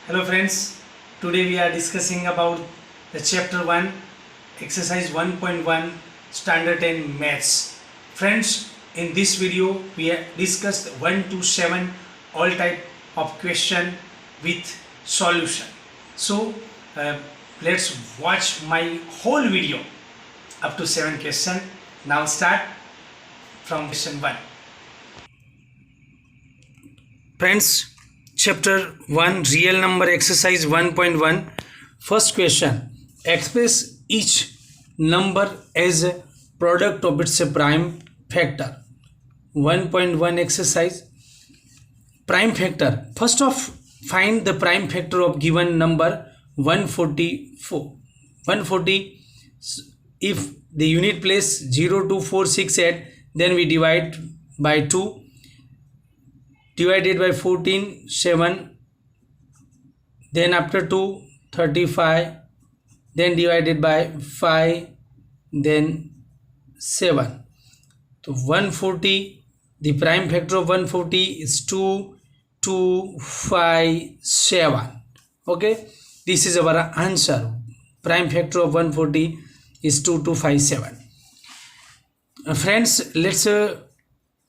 Hello friends, today we are discussing about the chapter 1 exercise 1.1 standard 10 maths. Friends, in this video we have discussed 1 to 7 all type of question with solution. So let's watch my whole video up to 7 question. Now start from question 1. Friends, chapter 1 real number exercise 1.1 first question, express each number as a product of its prime factor. 1.1 exercise prime factor. First of, find the prime factor of given number 144. 140, if the unit place 0 2 4 6 8, then we divide by 2, divided by 14 7, then after 2 35, then divided by 5, then 7. So 140, the prime factor of 140 is 2 2 5 7. Okay, this is our answer. Prime factor of 140 is 2 2 5 7. Friends, let's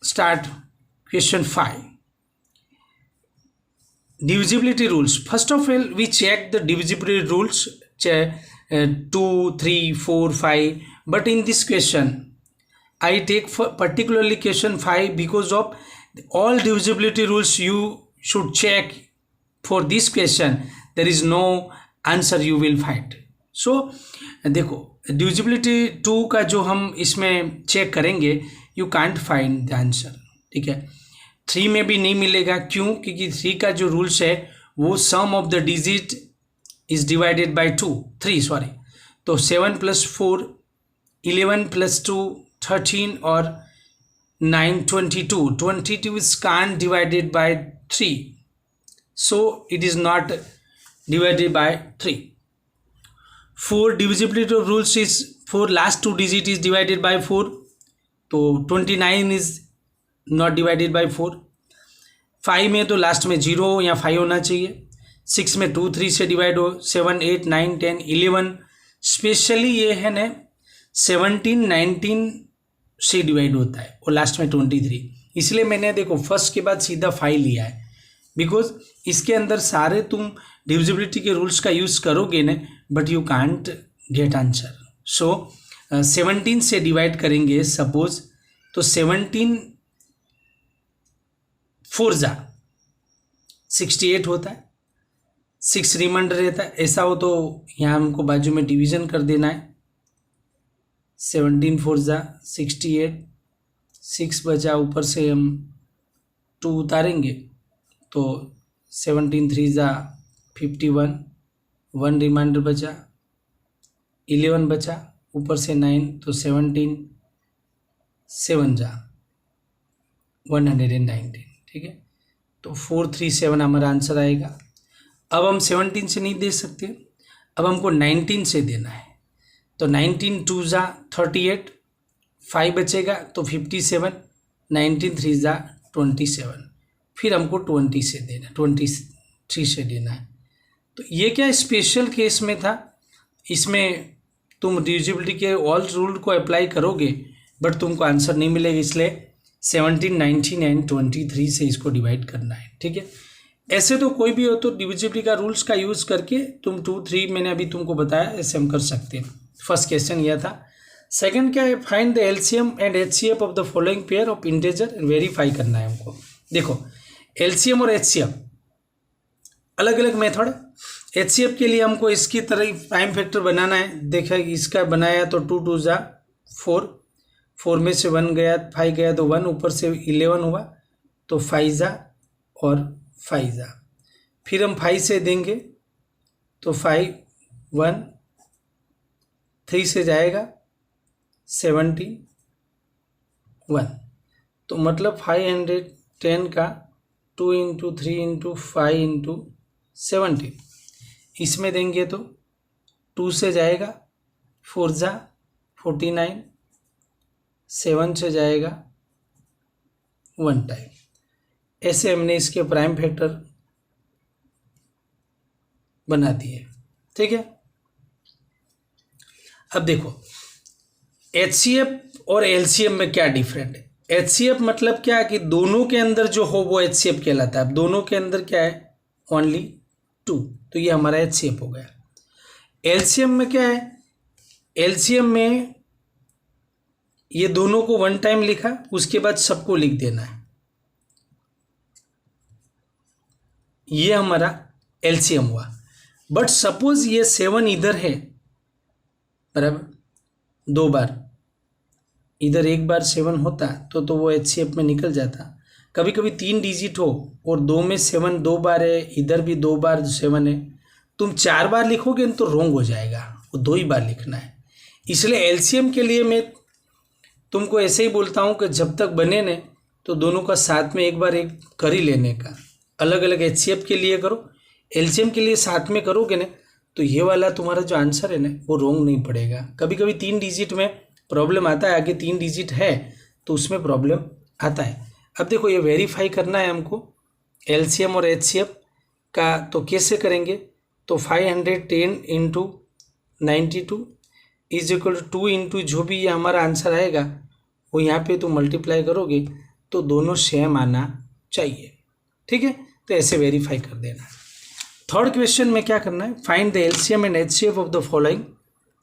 start question 5. Divisibility rules. First of all, we check the divisibility rules 2 3 4 5, but in this question I take for particularly question 5 because of all divisibility rules you should check. For this question there is no answer you will find. So देखो divisibility 2 का जो हम इसमें check करेंगे, you can't find the answer. ठीक है, 3 में भी नहीं मिलेगा. क्यों? क्योंकि 3 का जो रूल्स है वो sum of the digit is divided by 3 sorry. तो 7 + 4 11 + 2 13 और 9 22 is can't divided by 3, so it is not divided by 3. 4 divisibility of rules is 4 last 2 digit is divided by 4, तो 29 is नॉट डिवाइडेड बाई 4. 5 में तो last में 0 या 5 होना चाहिए. 6 में 2 3 से डिवाइड हो. 7 8 9 10 11 स्पेशली ये है ना 17 19 से डिवाइड होता है और लास्ट में 23. इसलिए मैंने देखो फर्स्ट के बाद सीधा 5 लिया है, बिकॉज इसके अंदर सारे तुम डिविजिबिलिटी के रूल्स का यूज़ करोगे ना, but you can't get answer. So 17 से डिवाइड करेंगे सपोज, तो 17 4 जा 68 होता है. 6 रिमाइंडर रहता है. ऐसा हो तो यहाँ हमको बाजू में डिवीजन कर देना है. 17 4 जा 68, 6 बचा, ऊपर से हम 2 उतारेंगे तो 17 3 जा 51, 1 रिमाइंडर बचा, 11 बचा, ऊपर से 9, तो 17 7 जा 119. ठीक है, तो 437 हमारा आंसर आएगा. अब हम 17 से नहीं दे सकते, अब हमको 19 से देना है. तो 19 2 जा 38, 5 बचेगा तो 57, 19 3 जा 27, फिर हमको 20 से देना, 23 से देना है. तो ये क्या स्पेशल केस में था, इसमें तुम डिविजिबिलिटी के ऑल रूल को अप्लाई करोगे बट तुमको आंसर नहीं मिलेगा. इसलिए 17 19 एंड 23 से इसको डिवाइड करना है. ठीक है, ऐसे तो कोई भी हो तो डिविजिबिलिटी का रूल्स का यूज़ करके तुम 2 3 मैंने अभी तुमको बताया, ऐसे हम कर सकते हैं. फर्स्ट क्वेश्चन यह था. सेकंड क्या है, find the LCM and HCF of the following pair of integer and verify करना है हमको. देखो एलसीएम और एचसीएफ अलग अलग मेथड. एचसीएफ के लिए हमको इसकी तरह प्राइम फैक्टर बनाना है. देखा इसका बनाया तो 2 2 जा 4, 4 में से 1 गया, 5 गया तो 1, ऊपर से 11 हुआ तो 5 जा और 5 जा. फिर हम 5 से देंगे तो 5 1, 3 से जाएगा 17 1, तो मतलब 510 का 2 × 3 × 5 × 17. इसमें देंगे तो 2 से जाएगा 4 जा 49, 7 से जाएगा 1 टाइम. ऐसे हमने इसके प्राइम फैक्टर बना दिए। ठीक है, अब देखो HCF और LCM में क्या डिफरेंट है। HCF मतलब क्या है कि दोनों के अंदर जो हो वो HCF कहलाता है। अब दोनों के अंदर क्या है, ओनली 2, तो ये हमारा HCF हो गया। LCM में क्या है, LCM में ये दोनों को वन टाइम लिखा, उसके बाद सबको लिख देना है, ये हमारा LCM हुआ। बट सपोज ये 7 इधर है, बराबर, 2 बार, इधर एक बार 7 होता तो वो HCF में निकल जाता। कभी कभी 3 डिजिट हो और 2 में 7 2 बार है, इधर भी 2 बार 7 है, तुम 4 बार लिखोगे तो रॉन्ग हो जाएगा, वो 2 ही बार लिखना है। इसलिए LCM के लिए मैं तुमको ऐसे ही बोलता हूँ कि जब तक बने न तो दोनों का साथ में एक बार एक कर ही लेने का। अलग अलग HCF के लिए करो, LCM के लिए साथ में करोगे ना तो ये वाला तुम्हारा जो आंसर है ना वो रॉन्ग नहीं पड़ेगा। कभी कभी 3 डिजिट में प्रॉब्लम आता है, आगे 3 डिजिट है तो उसमें प्रॉब्लम आता है। अब देखो ये वेरीफाई करना है हमको LCM और HCF का, तो कैसे करेंगे, तो 510 into 92 is equal to 2 into जो भी ये हमारा आंसर आएगा वो यहाँ पे तो मल्टीप्लाई करोगे तो दोनों सेम आना चाहिए। ठीक है, तो ऐसे वेरीफाई कर देना। थर्ड क्वेश्चन में क्या करना है, find the LCM and HCF of the following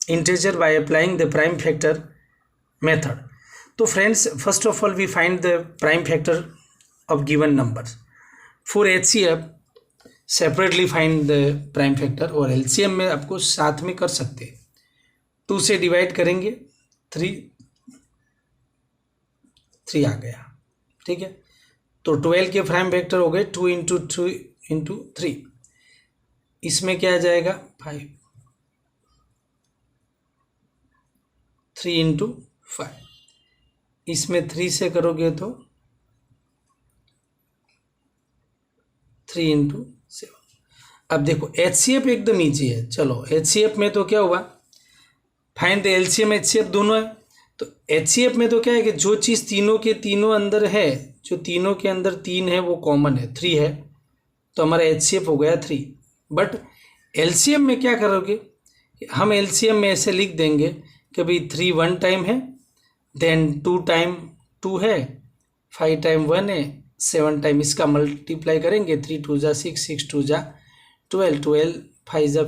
integer by applying the prime factor method. तो friends, first of all we find the prime factor of given numbers. For HCF separately find the prime factor, और LCM में आपको साथ में कर सकते हैं। 2 से डिवाइड करेंगे 3 आ गया। ठीक है, तो 12 के प्राइम फैक्टर हो गए 2 इंटू 2 इंटू 3, इसमें क्या आ जाएगा 5, 3 इंटू 5, इसमें 3 से करोगे तो 3 इंटू 7। अब देखो HCF एकदम ईजी है। चलो HCF में तो क्या हुआ, फाइंड द LCM HCF दोनों है, तो HCF में तो क्या है कि जो चीज़ तीनों के तीनों अंदर है, जो तीनों के अंदर 3 है वो कॉमन है, 3 है, तो हमारा HCF हो गया 3। बट LCM में क्या करोगे, हम LCM में ऐसे लिख देंगे कि भाई 3 1 टाइम है, देन 2 टाइम 2 है, 5 टाइम 1 है, 7 टाइम इसका मल्टीप्लाई करेंगे, 3 2 जा 6, 6 2 जा 12, 12 5 जा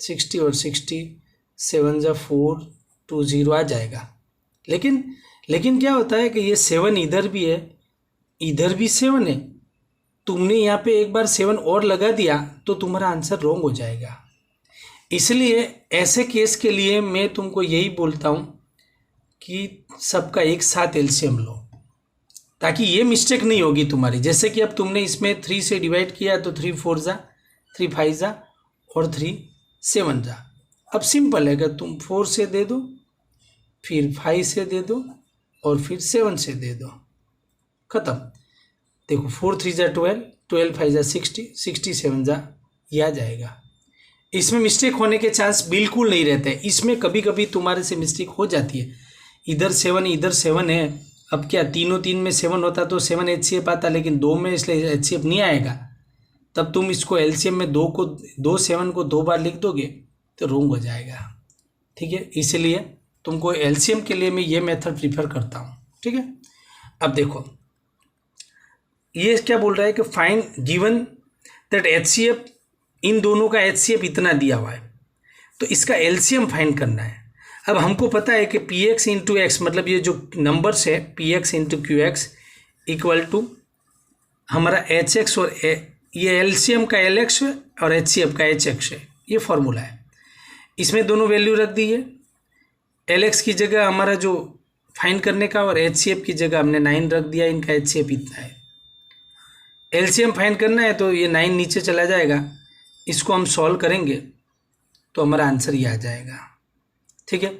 60 और 60 7 जा 4 2 0 आ जाएगा। लेकिन क्या होता है कि ये 7 इधर भी है, इधर भी 7 है, तुमने यहाँ पे एक बार 7 और लगा दिया तो तुम्हारा आंसर रॉन्ग हो जाएगा। इसलिए ऐसे केस के लिए मैं तुमको यही बोलता हूँ कि सबका एक साथ LCM लो, ताकि ये मिस्टेक नहीं होगी तुम्हारी। जैसे कि अब तुमने इसमें 3 से डिवाइड किया तो 3 4 जा, 3 5 जा और 3 7 जा। अब सिंपल है कि तुम 4 से दे दो, फिर 5 से दे दो और फिर 7 से दे दो, ख़त्म। देखो 4 3 जा 12, 12 5 जा 60, 67 जा, ये आ जाएगा। इसमें मिस्टेक होने के चांस बिल्कुल नहीं रहते। इसमें कभी कभी तुम्हारे से मिस्टेक हो जाती है, इधर 7 इधर 7 है, अब क्या तीनों 3 में 7 होता तो 7 HCF आता, लेकिन 2 में इसलिए HCF नहीं आएगा। तब तुम इसको LCM में 2 7 को 2 बार लिख दोगे तो रॉन्ग हो जाएगा। ठीक है, इसलिए तुमको LCM के लिए मैं ये मेथड प्रीफर करता हूँ। ठीक है, अब देखो ये क्या बोल रहा है कि फाइंड गिवन दैट HCF, इन दोनों का HCF इतना दिया हुआ है तो इसका LCM फाइंड करना है। अब हमको पता है कि PX इंटू एक्स, मतलब ये जो नंबर्स है PX into QX equal to हमारा HX, और ये LCM का LX है और HCF का HX है, ये फॉर्मूला है। इसमें दोनों वैल्यू रख दी है, LX की जगह हमारा जो फाइंड करने का, और HCF की जगह हमने 9 रख दिया, इनका HCF इतना है। LCM फाइंड करना है तो ये 9 नीचे चला जाएगा, इसको हम सॉल्व करेंगे तो हमारा आंसर ये आ जाएगा। ठीक है,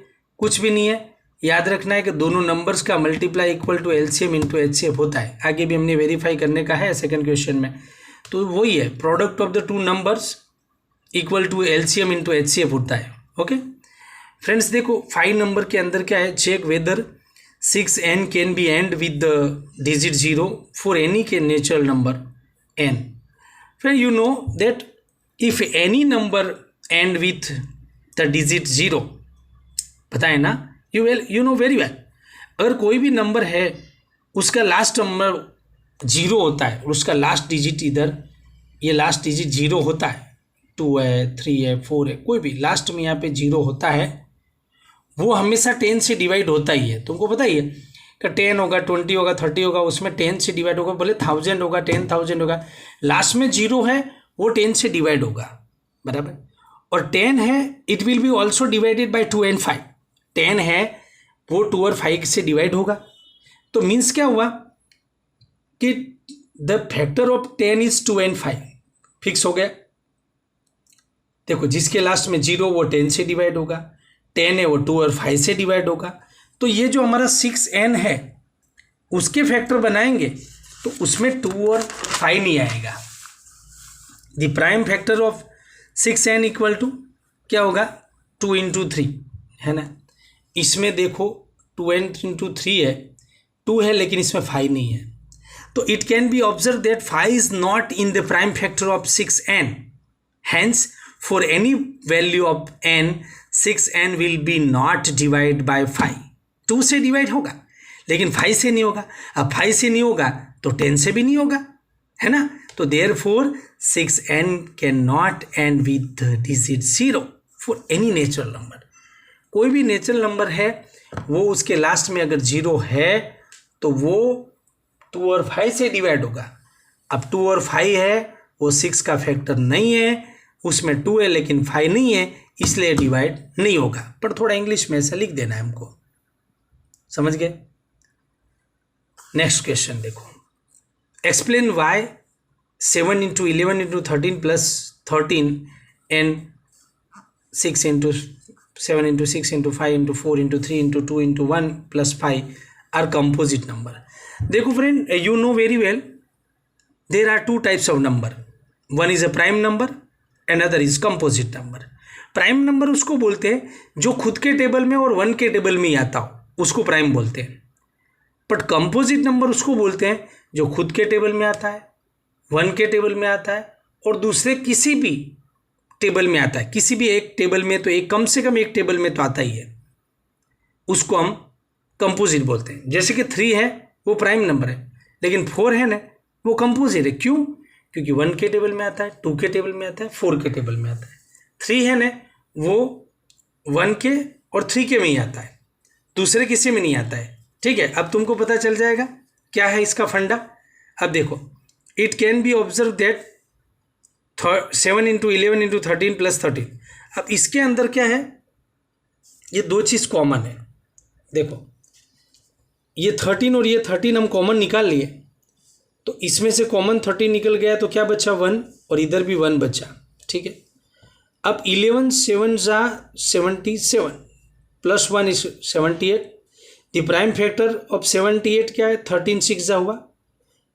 कुछ भी नहीं है, याद रखना है कि दोनों नंबर्स का multiply equal to LCM into HCF होता है। आगे भी हमने वेरीफाई करने का है सेकंड क्वेश्चन में, तो वही है, product of the 2 numbers equal to LCM into HCF होता है। ओके फ्रेंड्स, देखो 5 नंबर के अंदर क्या है, check whether 6n can be end with the digit 0 for any K natural number n। Friend, you know that if any number end with the digit 0, पता है ना, यू नो वेरी वेल, अगर कोई भी नंबर है उसका last number 0 होता है और उसका लास्ट डिजिट इधर, ये लास्ट डिजिट 0 होता है, 2 है, 3 है, 4 है, कोई भी लास्ट में यहाँ पे 0 होता है, वो हमेशा 10 से डिवाइड होता ही है। तुमको पता ही है कि 10 होगा, 20 होगा, 30 होगा, उसमें 10 से डिवाइड होगा, भले 1000 होगा, 10,000 होगा, लास्ट में 0 है वो 10 से डिवाइड होगा, बराबर। और 10 है, it will be also divided by 2 and 5, 10 है वो 2 और 5 से डिवाइड होगा। तो मीन्स क्या हुआ कि the factor of 10 is 2 and 5, fix हो गया। देखो जिसके लास्ट में 0 वो 10 से डिवाइड होगा, 10 है वो 2 और 5 से डिवाइड होगा। तो ये जो हमारा 6n है उसके फैक्टर बनाएंगे तो उसमें 2 और 5 नहीं आएगा। The prime factor of 6n equal to क्या होगा, 2 into 3 है ना। इसमें देखो 2n into 3 है, 2 है लेकिन इसमें 5 नहीं है। तो it can be observe that 5 is not in the prime factor of 6n, hence for any value of n 6n will be not divide by 5। 2 से डिवाइड होगा लेकिन 5 से नहीं होगा। अब 5 से नहीं होगा तो 10 से भी नहीं होगा, है ना। तो therefore 6n can not and with digit 0 for any natural number. कोई भी नेचुरल नंबर है वो उसके लास्ट में अगर 0 है तो वो 2 और 5 से डिवाइड होगा। अब 2 और 5 है वो 6 का फैक्टर नहीं है, उसमें 2 है लेकिन 5 नहीं है, इसलिए डिवाइड नहीं होगा। पर थोड़ा इंग्लिश में ऐसा लिख देना है हमको, समझ गए। नेक्स्ट क्वेश्चन देखो, explain why 7 into 11 into 13 plus 13 and 6 into 7 into 6 into 5 into 4 into 3 into 2 into 1 plus 5 are composite number। देखो friend, you know very well there are two types of number, one is a prime number and other is composite number। Prime number उसको बोलते हैं जो खुद के table में और 1 के टेबल में ही आता हो, उसको प्राइम बोलते हैं। बट कंपोजिट नंबर उसको बोलते हैं जो खुद के टेबल में आता है, 1 के टेबल में आता है और दूसरे किसी भी टेबल में आता है। किसी भी एक टेबल में तो एक, कम से कम एक टेबल में तो आता ही है, उसको हम कंपोजिट बोलते हैं। जैसे कि 3 है वो प्राइम नंबर है, लेकिन 4 है ना वो कंपोजिट है। क्यों? क्योंकि 1 के टेबल में आता है, 2 के टेबल में आता है, 4 के टेबल में आता है। 3 है ना वो 1 के और 3 के में ही आता है, दूसरे किसी में नहीं आता है। ठीक है, अब तुमको पता चल जाएगा क्या है इसका फंडा। अब देखो, it can be observe that 7 into 11 into 13 plus 13। अब इसके अंदर क्या है, ये दो चीज़ कॉमन है। देखो ये 13 और ये 13 हम कॉमन निकाल लिए, तो इसमें से कॉमन 13 निकल गया तो क्या बचा, 1, और इधर भी 1 बचा। ठीक है, अब 11 7 जा 77 plus 1 is 78। The prime factor of 78 क्या है, 13 6 जा हुआ।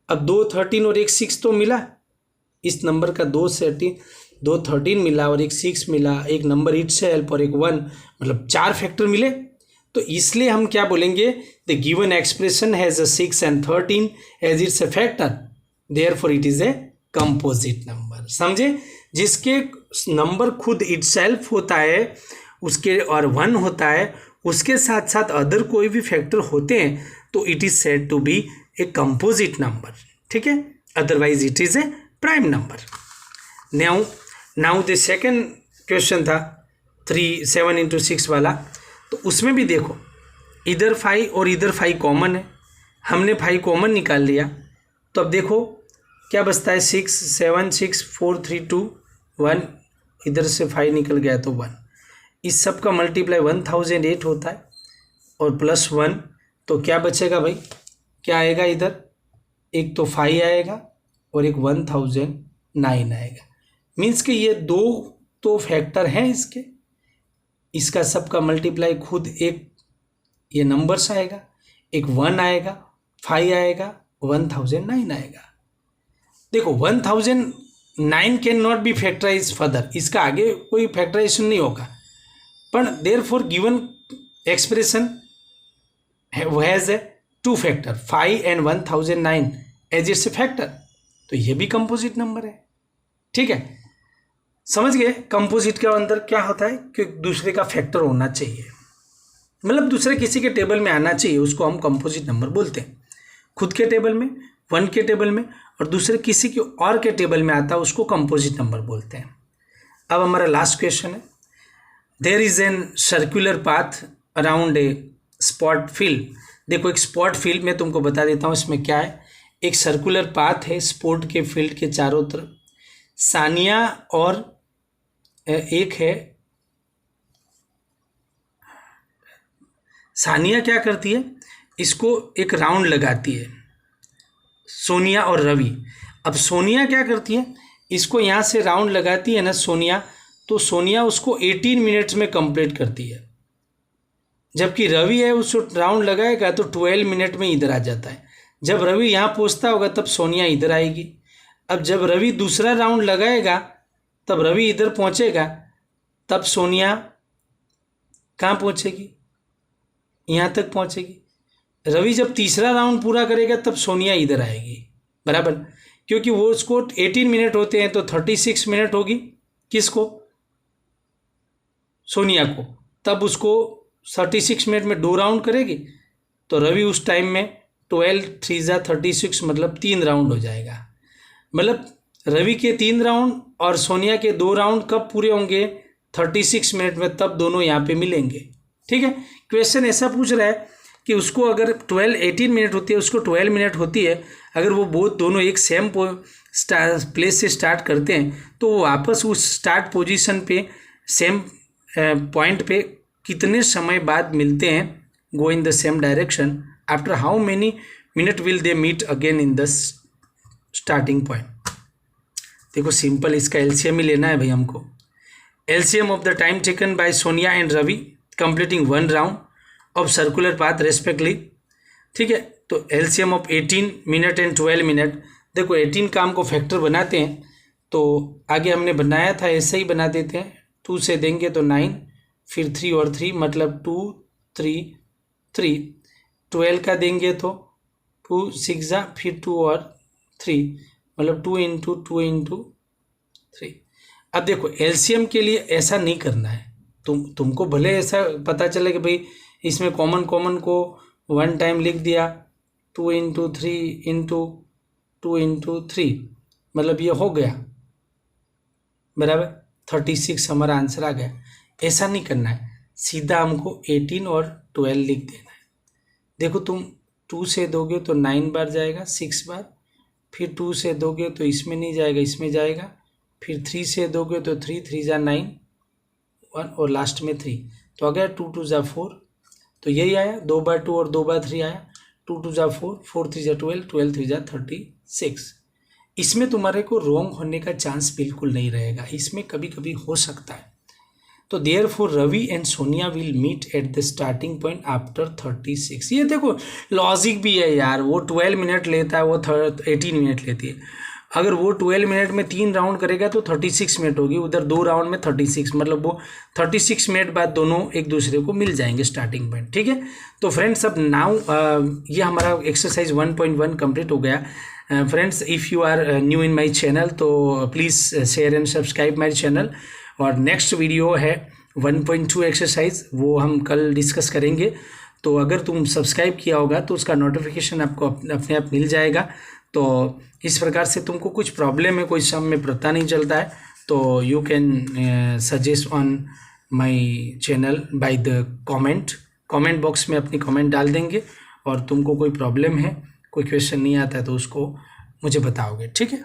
अब 2 13 और 1 6 तो मिला, इस नंबर का 2 13 मिला और 1 6 मिला, एक नंबर इट सेल्फ और एक 1, मतलब 4 फैक्टर मिले। तो इसलिए हम क्या बोलेंगे, the given expression has a 6 and 13 as it's a factor, therefore it is a composite number. समझे, जिसके नंबर खुद इट सेल्फ होता है उसके और 1 होता है, उसके साथ साथ अदर कोई भी फैक्टर होते हैं तो it is said to be a composite number. ठीक है, otherwise it is a prime number. Now the second question था 7 into 6 वाला, तो उसमें भी देखो इधर 5 और इधर 5 कॉमन है, हमने 5 कॉमन निकाल लिया। तो अब देखो क्या बचता है, 6 7 6 4 3 2 1, इधर से 5 निकल गया तो 1। इस सब का मल्टीप्लाई 1008 होता है और प्लस 1, तो क्या बचेगा भाई, क्या आएगा इधर, एक तो 5 आएगा और एक 1009 आएगा। मीन्स कि ये दो तो फैक्टर हैं इसके, इसका सबका मल्टीप्लाई खुद एक ये नंबर्स आएगा, एक 1 आएगा, 5 आएगा, 1009 आएगा। देखो 1009 can not be factorize further, इसका आगे कोई फैक्टराइजेशन नहीं होगा, पर therefore given expression has a 2 factor 5 and 1009 as it's a factor, तो ये भी कंपोजिट नंबर है। ठीक है, समझ गए? कंपोजिट के अंदर क्या होता है कि दूसरे का फैक्टर होना चाहिए, मतलब दूसरे किसी के टेबल में आना चाहिए, उसको हम कंपोजिट नंबर बोलते हैं। खुद के टेबल में, 1 के टेबल में, और दूसरे किसी के और के टेबल में आता है उसको कंपोजिट नंबर बोलते हैं। अब हमारा लास्ट क्वेश्चन है, there is an circular path around a spot field. देखो एक स्पॉट फील्ड में तुमको बता देता हूँ इसमें क्या है। एक सर्कुलर पाथ है स्पोर्ट के फील्ड के चारों तरफ। सानिया और एक है, सानिया क्या करती है, इसको एक राउंड लगाती है, सोनिया और रवि। अब सोनिया क्या करती है, इसको यहाँ से राउंड लगाती है ना सोनिया, तो सोनिया उसको 18 मिनट्स में कंप्लीट करती है, जबकि रवि है उसको राउंड लगाएगा तो 12 मिनट में इधर आ जाता है। जब रवि यहाँ पहुँचता होगा तब सोनिया इधर आएगी। अब जब रवि दूसरा राउंड लगाएगा तब रवि इधर पहुँचेगा, तब सोनिया कहाँ पहुँचेगी, यहाँ तक पहुँचेगी। रवि जब तीसरा राउंड पूरा करेगा तब सोनिया इधर आएगी, बराबर, क्योंकि वो उसको 18 मिनट होते हैं तो 36 मिनट होगी किसको, सोनिया को। तब उसको 36 मिनट में 2 राउंड करेगी, तो रवि उस टाइम में 12 3 जा 36 मतलब 3 राउंड हो जाएगा। मतलब रवि के 3 राउंड और सोनिया के 2 राउंड कब पूरे होंगे, 36 मिनट में, तब दोनों यहाँ पे मिलेंगे। ठीक है, क्वेश्चन ऐसा पूछ रहा है कि उसको अगर 18 मिनट होती है, उसको 12 मिनट होती है, अगर वो बोथ दोनों एक सेम प्लेस से स्टार्ट करते हैं तो वो वापस उस स्टार्ट पोजीशन पे सेम पॉइंट पे कितने समय बाद मिलते हैं, go in the same direction, after how many minute will they meet again in the starting point. देखो सिंपल, इसका एलसीएम ही लेना है भाई हमको। LCM of the time taken by Sonia and Ravi completing 1 round of circular path respectly. ठीक है, तो LCM of 18 minute and 12 minute. देखो 18 का हमको फैक्टर बनाते हैं, तो आगे हमने बनाया था ऐसे ही बना देते हैं। 2 से देंगे तो 9, फिर 3 और 3 मतलब 2 3 3। 12 का देंगे तो 2 6 जा, फिर 2 और 3 मतलब 2 इंटू 2 इंटू 3। अब देखो एलसीएम के लिए ऐसा नहीं करना है, तुमको भले ऐसा पता चले कि भाई इसमें कॉमन को 1 टाइम लिख दिया, 2 इंटू 3 इंटू 2 इंटू 3 मतलब ये हो गया, बराबर 36 हमारा आंसर आ गया। ऐसा नहीं करना है, सीधा हमको 18 और 12 लिख देना है। देखो तुम 2 से दोगे तो 9 बार जाएगा, 6 बार, फिर 2 से दोगे तो इसमें नहीं जाएगा, इसमें जाएगा, फिर 3 से दोगे तो 3 3 जा 9 1 और लास्ट में 3, तो आ गया 2 2 जा 4। तो यही आया, 2 बार 2 और 2 बार 3 आया, 2 2 जा 4 4 3 जा 12 12 3 जा 36। इसमें तुम्हारे को रॉन्ग होने का चांस बिल्कुल नहीं रहेगा, इसमें कभी कभी हो सकता है। तो therefore Ravi and Sonia will meet at the starting point after 36। ये देखो लॉजिक भी है यार, वो 12 मिनट लेता है, वो 18 मिनट लेती है। अगर वो 12 मिनट में 3 राउंड करेगा तो 36 मिनट होगी, उधर 2 राउंड में 36, मतलब वो 36 मिनट बाद दोनों एक दूसरे को मिल जाएंगे स्टार्टिंग पॉइंट। ठीक है, तो फ्रेंड्स अब नाउ ये हमारा एक्सरसाइज 1.1 कंप्लीट हो गया। Friends if you are new in my channel तो please share and subscribe my channel. और नेक्स्ट वीडियो है 1.2 एक्सरसाइज, वो हम कल डिस्कस करेंगे। तो अगर तुम सब्सक्राइब किया होगा तो उसका नोटिफिकेशन आपको अपने आप मिल जाएगा। तो इस प्रकार से तुमको कुछ प्रॉब्लम है, कोई सम में पता नहीं चलता है, तो you can suggest on my channel by the comment box में अपनी कमेंट डाल देंगे। और तुमको कोई प्रॉब्लम है, कोई क्वेश्चन नहीं आता है तो उसको मुझे बताओगे। ठीक है।